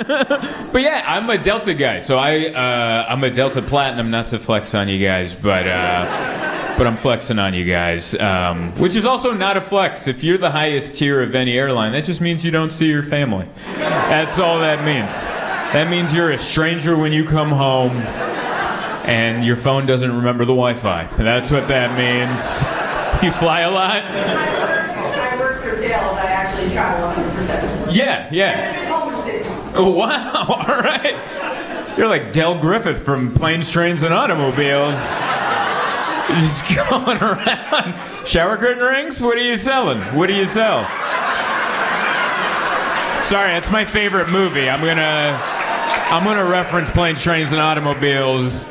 But yeah, I'm a Delta guy, so I'm a Delta Platinum. Not to flex on you guys, but I'm flexing on you guys, which is also not a flex. If you're the highest tier of any airline, that just means you don't see your family. That's all that means. That means you're a stranger when you come home, and your phone doesn't remember the Wi-Fi. That's what that means. You fly a lot? I work for sales. I actually travel 100%. Yeah. Oh, wow, all right. You're like Del Griffith from Planes, Trains, and Automobiles. You're just going around. Shower curtain rings? What are you selling? What do you sell? Sorry, that's my favorite movie. I'm gonna reference Planes, Trains, and Automobiles,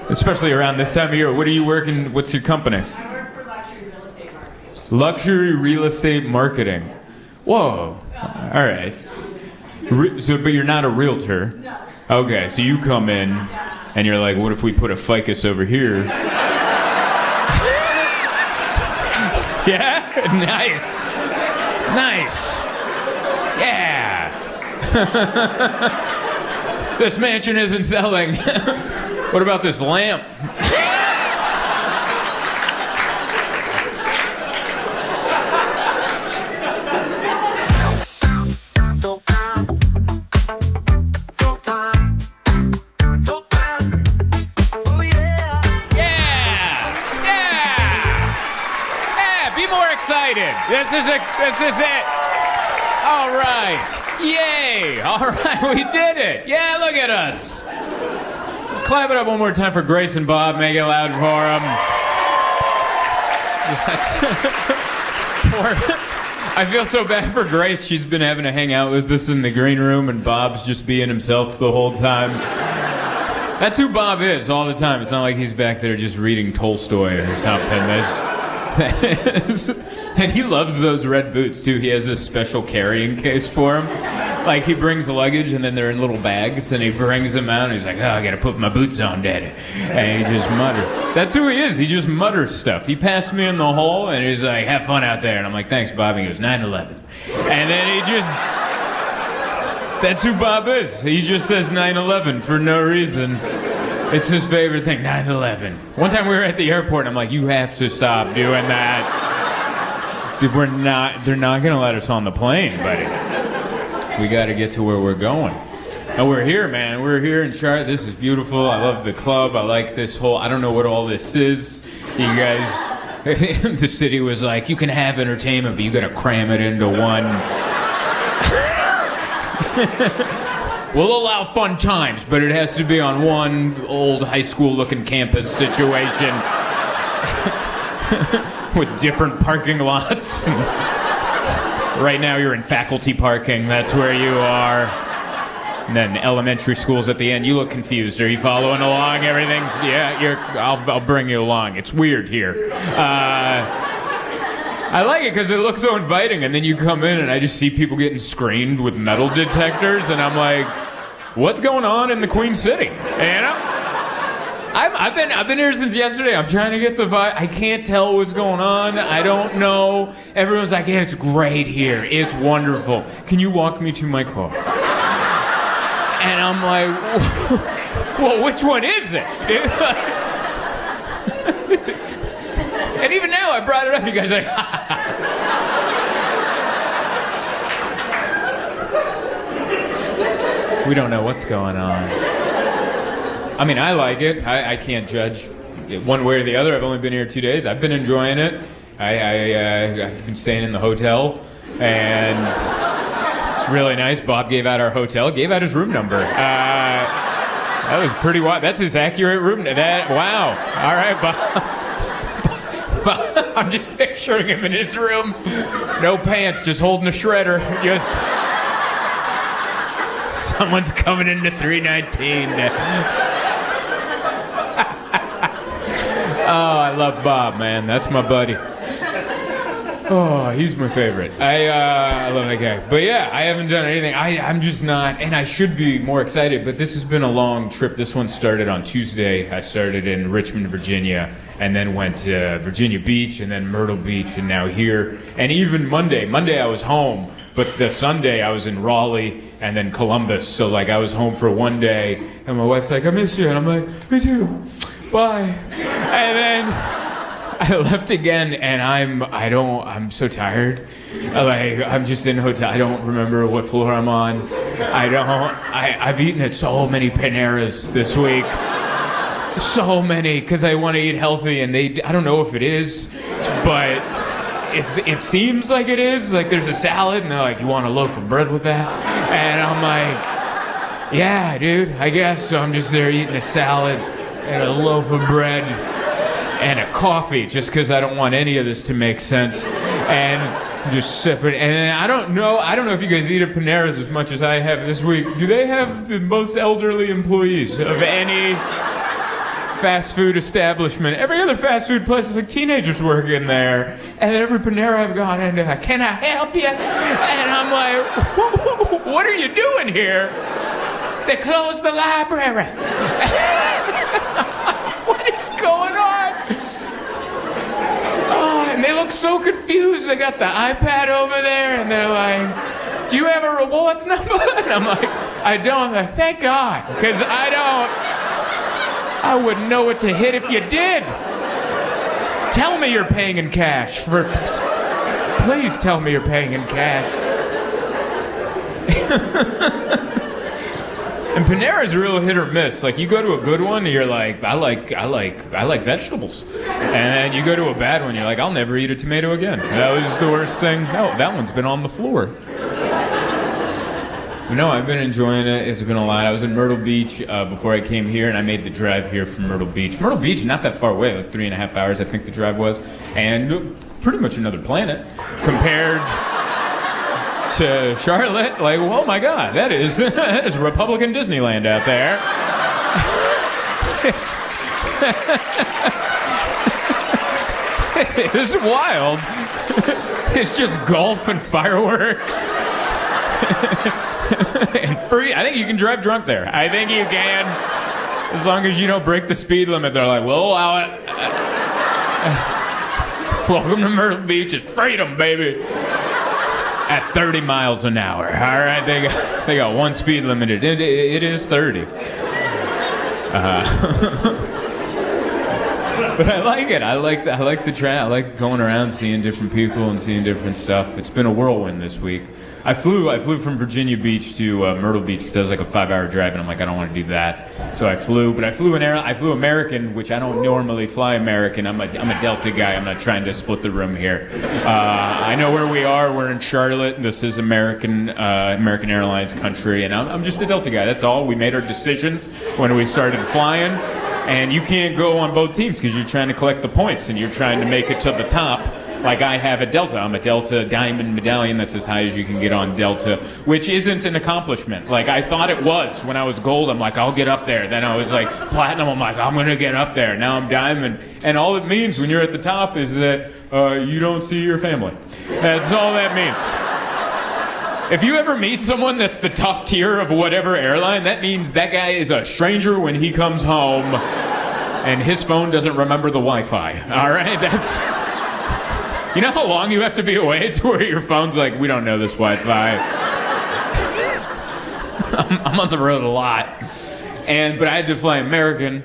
especially around this time of year. What are you working? What's your company? I work for luxury real estate marketing. Luxury real estate marketing. Whoa. All right. But you're not a realtor. No. Okay, so you come in and you're like, what if we put a ficus over here? Yeah? Nice. Yeah. This mansion isn't selling. What about this lamp? This is it. All right. Yay. All right, we did it. Yeah, look at us. Clap it up one more time for Grace and Bob. Make it loud for them. I feel so bad for Grace. She's been having to hang out with us in the green room, and Bob's just being himself the whole time. That's who Bob is all the time. It's not like he's back there just reading Tolstoy or something. And he loves those red boots too. He has a special carrying case for them. Like he brings luggage and then they're in little bags and he brings them out and he's like, oh, I gotta put my boots on, Daddy. And he just mutters. That's who he is. He just mutters stuff. He passed me in the hall and he's like, have fun out there. And I'm like, thanks, Bob. And he goes, 9/11. And then he just... That's who Bob is. He just says 9/11 for no reason. It's his favorite thing, 9/11. One time we were at the airport and I'm like, you have to stop doing that. Dude, they're not gonna let us on the plane, buddy. We gotta get to where we're going. And we're here, man. We're here in Charlotte. This is beautiful. I love the club. I like this whole, I don't know what all this is. You guys, the city was like, you can have entertainment, but you gotta cram it into one. We'll allow fun times, but it has to be on one old high school looking campus situation with different parking lots. Right now you're in faculty parking, that's where you are. And then elementary schools at the end. You look confused. Are you following along? Everything's, I'll bring you along. It's weird here. I like it because it looks so inviting, and then you come in and I just see people getting screened with metal detectors, and I'm like, what's going on in the Queen City? You know? I've been here since yesterday. I'm trying to get the vibe. I can't tell what's going on. I don't know. Everyone's like, yeah, it's great here. It's wonderful. Can you walk me to my car? And I'm like, well, which one is it? And even now, I brought it up. You guys are like, we don't know what's going on. I mean, I like it. I can't judge one way or the other. I've only been here 2 days. I've been enjoying it. I've been staying in the hotel, and it's really nice. Bob gave out our hotel, gave out his room number. That was pretty wild. That's his accurate room. Wow. All right, Bob. I'm just picturing him in his room. No pants, just holding a shredder. Just... Someone's coming into 319. Oh, I love Bob, man. That's my buddy. Oh, he's my favorite. I love that guy. But yeah, I haven't done anything. I'm just not, and I should be more excited, but this has been a long trip. This one started on Tuesday. I started in Richmond, Virginia, and then went to Virginia Beach, and then Myrtle Beach, and now here. And even Monday I was home, but the Sunday I was in Raleigh, and then Columbus. So like I was home for one day, and my wife's like, I miss you, and I'm like, me too, bye. And then I left again, and I'm so tired. Like I'm just in a hotel. I don't remember what floor I'm on. I've eaten at so many Paneras this week. So many, because I want to eat healthy, and I don't know if it is, but it seems like it is. Like there's a salad, and they're like, you want a loaf of bread with that? And I'm like, yeah, dude, I guess. So I'm just there eating a salad and a loaf of bread and a coffee, just because I don't want any of this to make sense. And just sipping. And I don't know if you guys eat at Panera's as much as I have this week. Do they have the most elderly employees of any fast food establishment? Every other fast food place is like teenagers working there, and every Panera I've gone into, can I help you? And I'm like, what are you doing here? They closed the library. What is going on? Oh, and they look so confused. They got the iPad over there, and they're like, do you have a rewards number? And I'm like, I don't. They're like, thank God, because I wouldn't know what to hit if you did. Tell me you're paying in cash. Please tell me you're paying in cash. And Panera's a real hit or miss. Like you go to a good one, and you're like, I like vegetables. And then you go to a bad one, you're like, I'll never eat a tomato again. That was the worst thing. No, that one's been on the floor. No, I've been enjoying it. It's been a lot. I was in Myrtle Beach before I came here, and I made the drive here from Myrtle Beach. Myrtle Beach, not that far away, like 3.5 hours, I think the drive was. And pretty much another planet compared to Charlotte. Like, oh my God, that is Republican Disneyland out there. It's wild. It's just golf and fireworks. And free. I think you can drive drunk there. I think you can, as long as you don't break the speed limit. They're like, we'll allow it. Welcome to Myrtle Beach. It's freedom, baby. At 30 miles an hour. All right, they got one speed limit. It is 30. But I like it. I like the track. I like going around, seeing different people and seeing different stuff. It's been a whirlwind this week. I flew from Virginia Beach to Myrtle Beach because that was like a 5-hour drive, and I'm like, I don't want to do that. So I flew American, which I don't normally fly American. I'm a Delta guy. I'm not trying to split the room here. I know where we are. We're in Charlotte. This is American Airlines country, and I'm just a Delta guy. That's all. We made our decisions when we started flying, and you can't go on both teams because you're trying to collect the points and you're trying to make it to the top. Like I have a Delta. I'm a Delta Diamond Medallion. That's as high as you can get on Delta, which isn't an accomplishment. Like I thought it was when I was gold. I'm like, I'll get up there. Then I was like platinum. I'm like, I'm going to get up there. Now I'm diamond. And all it means when you're at the top is that you don't see your family. That's all that means. If you ever meet someone that's the top tier of whatever airline, that means that guy is a stranger when he comes home and his phone doesn't remember the Wi-Fi. All right? That's... You know how long you have to be away to where your phone's like, we don't know this Wi-Fi. I'm on the road a lot. But I had to fly American,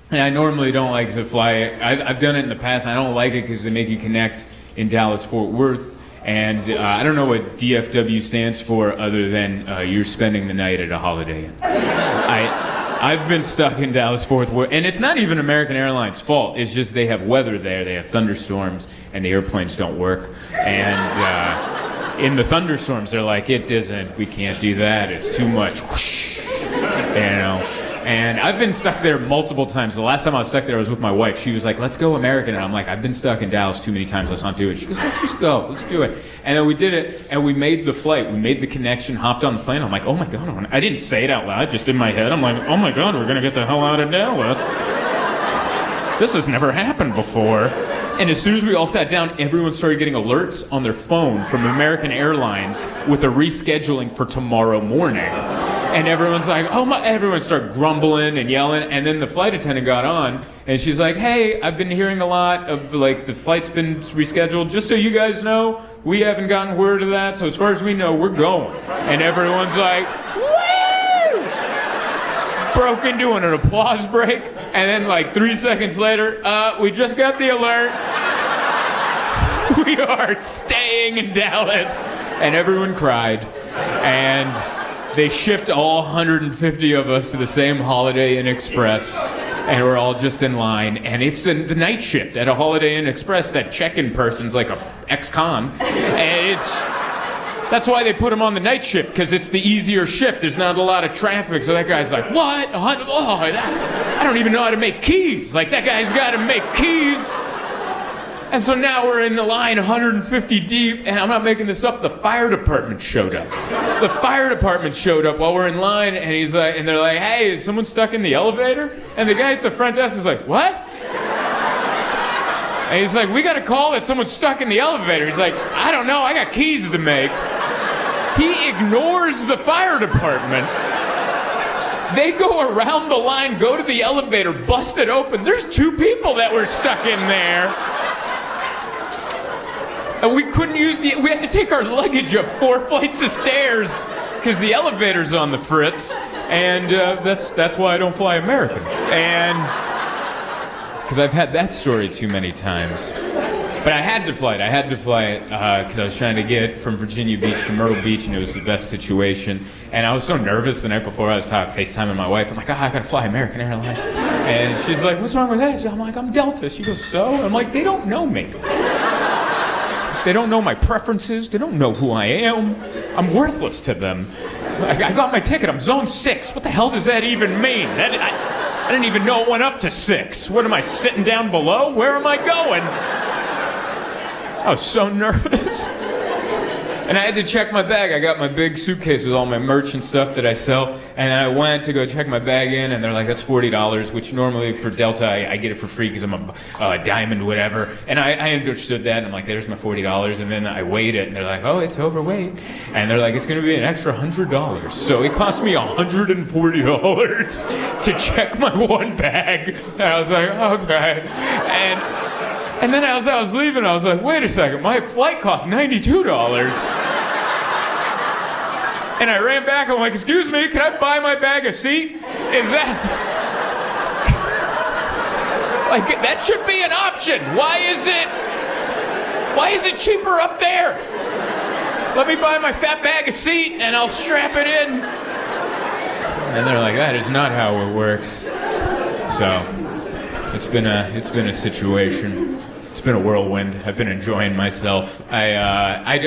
and I normally don't like to fly it. I've done it in the past. I don't like it because they make you connect in Dallas-Fort Worth. And I don't know what DFW stands for other than you're spending the night at a Holiday Inn. I've been stuck in Dallas-Fort Worth, and it's not even American Airlines' fault. It's just they have weather there. They have thunderstorms, and the airplanes don't work. And in the thunderstorms, they're like, we can't do that. It's too much. Whoosh, And I've been stuck there multiple times. The last time I was stuck there, I was with my wife. She was like, let's go American. And I'm like, I've been stuck in Dallas too many times. Let's not do it. She goes, let's just go. Let's do it. And then we did it, and we made the flight. We made the connection, hopped on the plane. I'm like, oh my God. I didn't say it out loud, just in my head. I'm like, oh my God, we're going to get the hell out of Dallas. This has never happened before. And as soon as we all sat down, everyone started getting alerts on their phone from American Airlines with a rescheduling for tomorrow morning. And everyone's like, oh my, everyone started grumbling and yelling. And then the flight attendant got on and she's like, hey, I've been hearing a lot of like the flight's been rescheduled. Just so you guys know, we haven't gotten word of that. So as far as we know, we're going. And everyone's like, woo! Broke into an applause break. And then like 3 seconds later, we just got the alert. We are staying in Dallas. And everyone cried. And they shipped all 150 of us to the same Holiday Inn Express. And we're all just in line. And it's the night shift at a Holiday Inn Express. That check-in person's like a ex-con. And that's why they put him on the night shift, because it's the easier shift. There's not a lot of traffic. So that guy's like, what? Oh, I don't even know how to make keys. Like, that guy's got to make keys. And so now we're in the line 150 deep, and I'm not making this up, the fire department showed up. The fire department showed up while we're in line, and he's like, and they're like, hey, is someone stuck in the elevator? And the guy at the front desk is like, what? And he's like, we got a call that someone's stuck in the elevator. He's like, I don't know, I got keys to make. He ignores the fire department. They go around the line, go to the elevator, bust it open. There's 2 people that were stuck in there. And we couldn't we had to take our luggage up 4 flights of stairs because the elevator's on the fritz. And that's why I don't fly American. And because I've had that story too many times. But I had to fly it because I was trying to get from Virginia Beach to Myrtle Beach, and it was the best situation. And I was so nervous the night before. I was FaceTiming my wife. I'm like, I gotta fly American Airlines. And she's like, what's wrong with that? I'm like, I'm Delta. She goes, so? I'm like, they don't know me. They don't know my preferences. They don't know who I am. I'm worthless to them. I got my ticket. I'm zone 6. What the hell does that even mean? I didn't even know it went up to 6. What am I, sitting down below? Where am I going? I was so nervous. And I had to check my bag. I got my big suitcase with all my merch and stuff that I sell. And then I went to go check my bag in, and they're like, that's $40, which normally for Delta, I get it for free because I'm a diamond, whatever. And I understood that, and I'm like, there's my $40. And then I weighed it, and they're like, oh, it's overweight. And they're like, it's going to be an extra $100. So it cost me $140 to check my one bag. And I was like, okay. And then as I was leaving, I was like, wait a second, my flight cost $92. And I ran back, I'm like, excuse me, can I buy my bag a seat? Is that... like, that should be an option. Why is it cheaper up there? Let me buy my fat bag a seat and I'll strap it in. And they're like, that is not how it works. So, it's been a situation. It's been a whirlwind. I've been enjoying myself. I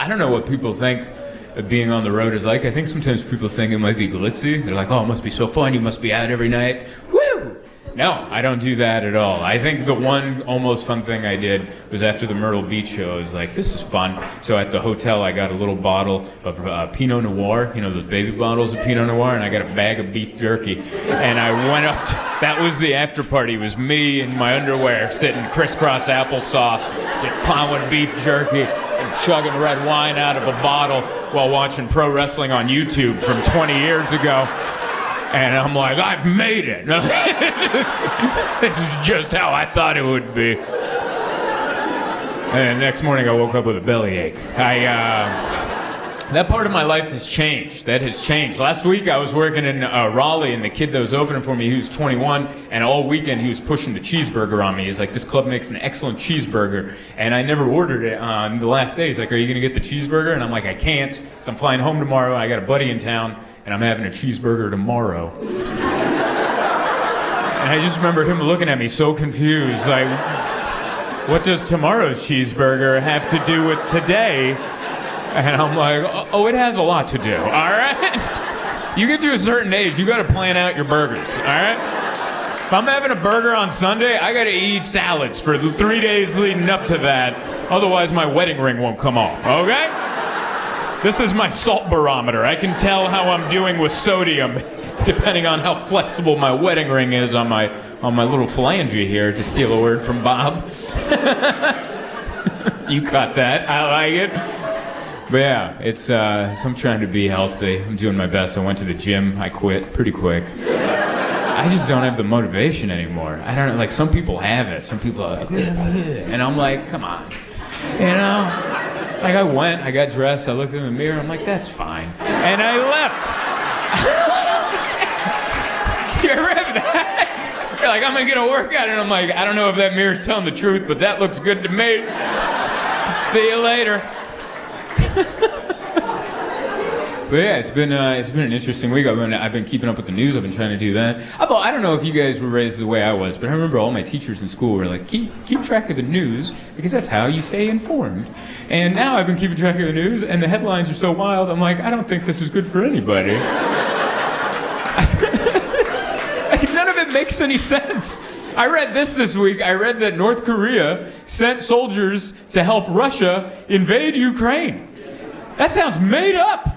don't know what people think of being on the road is like. I think sometimes people think it might be glitzy. They're like, oh, it must be so fun. You must be out every night. Woo! No, I don't do that at all. I think the one almost fun thing I did was after the Myrtle Beach show. I was like, this is fun. So at the hotel, I got a little bottle of Pinot Noir, you know, those baby bottles of Pinot Noir, and I got a bag of beef jerky. And I went up that was the after party. It was me in my underwear sitting crisscross applesauce, just plowing beef jerky and chugging red wine out of a bottle while watching pro wrestling on YouTube from 20 years ago. And I'm like, I've made it. This is just how I thought it would be. And next morning I woke up with a bellyache. That part of my life has changed. That has changed. Last week I was working in Raleigh, and the kid that was opening for me, he was 21, and all weekend he was pushing the cheeseburger on me. He's like, this club makes an excellent cheeseburger. And I never ordered it on the last day. He's like, are you going to get the cheeseburger? And I'm like, I can't, because I'm flying home tomorrow. I got a buddy in town, and I'm having a cheeseburger tomorrow. And I just remember him looking at me so confused, like, what does tomorrow's cheeseburger have to do with today? And I'm like, oh, it has a lot to do, all right? You get to a certain age, you got to plan out your burgers, all right? If I'm having a burger on Sunday, I got to eat salads for the 3 days leading up to that. Otherwise, my wedding ring won't come off, okay? This is my salt barometer. I can tell how I'm doing with sodium, depending on how flexible my wedding ring is on my little phalange here, to steal a word from Bob. You caught that. I like it. But yeah, it's so I'm trying to be healthy. I'm doing my best. I went to the gym. I quit pretty quick. I just don't have the motivation anymore. I don't know, like some people have it. Some people are like, and I'm like, come on. You know? Like I went, I got dressed, I looked in the mirror, I'm like, that's fine. And I left. You ever have that? You're like, I'm gonna get a workout, and I'm like, I don't know if that mirror's telling the truth, but that looks good to me. See you later. But yeah, it's been an interesting week. I've been keeping up with the news. I've been trying to do that. I don't know if you guys were raised the way I was, but I remember all my teachers in school were like, keep track of the news because that's how you stay informed. And now I've been keeping track of the news, and the headlines are so wild. I'm like, I don't think this is good for anybody. Like, none of it makes any sense. I read this week. I read that North Korea sent soldiers to help Russia invade Ukraine. That sounds made up.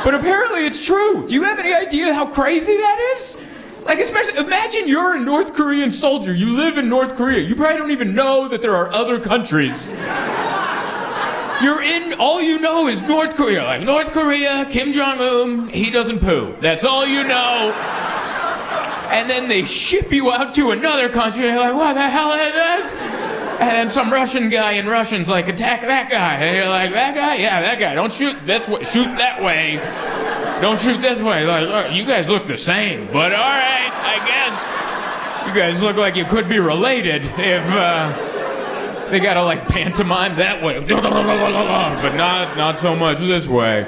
But apparently it's true. Do you have any idea how crazy that is? Like, especially, imagine you're a North Korean soldier. You live in North Korea. You probably don't even know that there are other countries. All you know is North Korea. Like, North Korea, Kim Jong-un, he doesn't poo. That's all you know. And then they ship you out to another country. You're like, what the hell is this? And then some Russian guy in Russian's like, attack that guy. And you're like, that guy? Yeah, that guy. Don't shoot this way. Shoot that way. Don't shoot this way. Like, look, you guys look the same. But all right, I guess you guys look like you could be related if they gotta like pantomime that way. But not so much this way.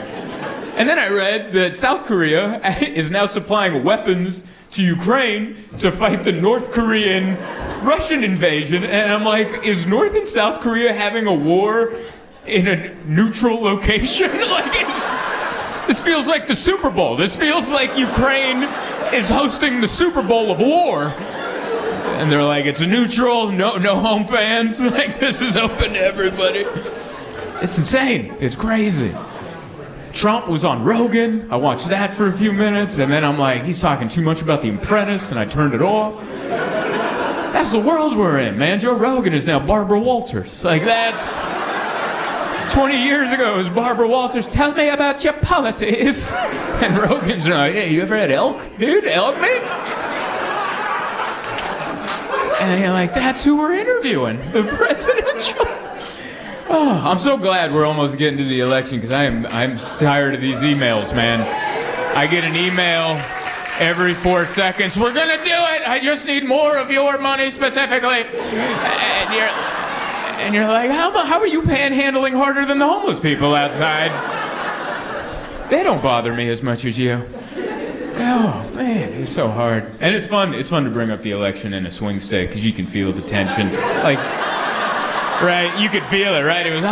And then I read that South Korea is now supplying weapons to Ukraine to fight the North Korean Russian invasion, and I'm like, is North and South Korea having a war in a neutral location? This feels like the Super Bowl. This feels like Ukraine is hosting the Super Bowl of war. And they're like, it's a neutral, no home fans. Like, this is open to everybody. It's insane. It's crazy. Trump was on Rogan. I watched that for a few minutes, and then I'm like, he's talking too much about The Apprentice, and I turned it off. That's the world we're in, man. Joe Rogan is now Barbara Walters. Like, that's 20 years ago, it was Barbara Walters. Tell me about your policies. And Rogan's like, hey, you ever had elk? Dude, elk meat? And you're like, that's who we're interviewing. The presidential. Oh, I'm so glad we're almost getting to the election because I'm tired of these emails, man. I get an email every 4 seconds. We're gonna do it. I just need more of your money specifically. And you're like, how are you panhandling harder than the homeless people outside? They don't bother me as much as you. Oh man, it's so hard. And it's fun. It's fun to bring up the election in a swing state because you can feel the tension. Like, right? You could feel it, right? It was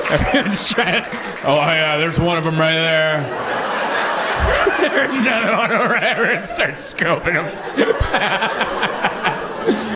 Everyone's trying. Oh yeah, there's one of them right there. There's another one over there. Start scoping them.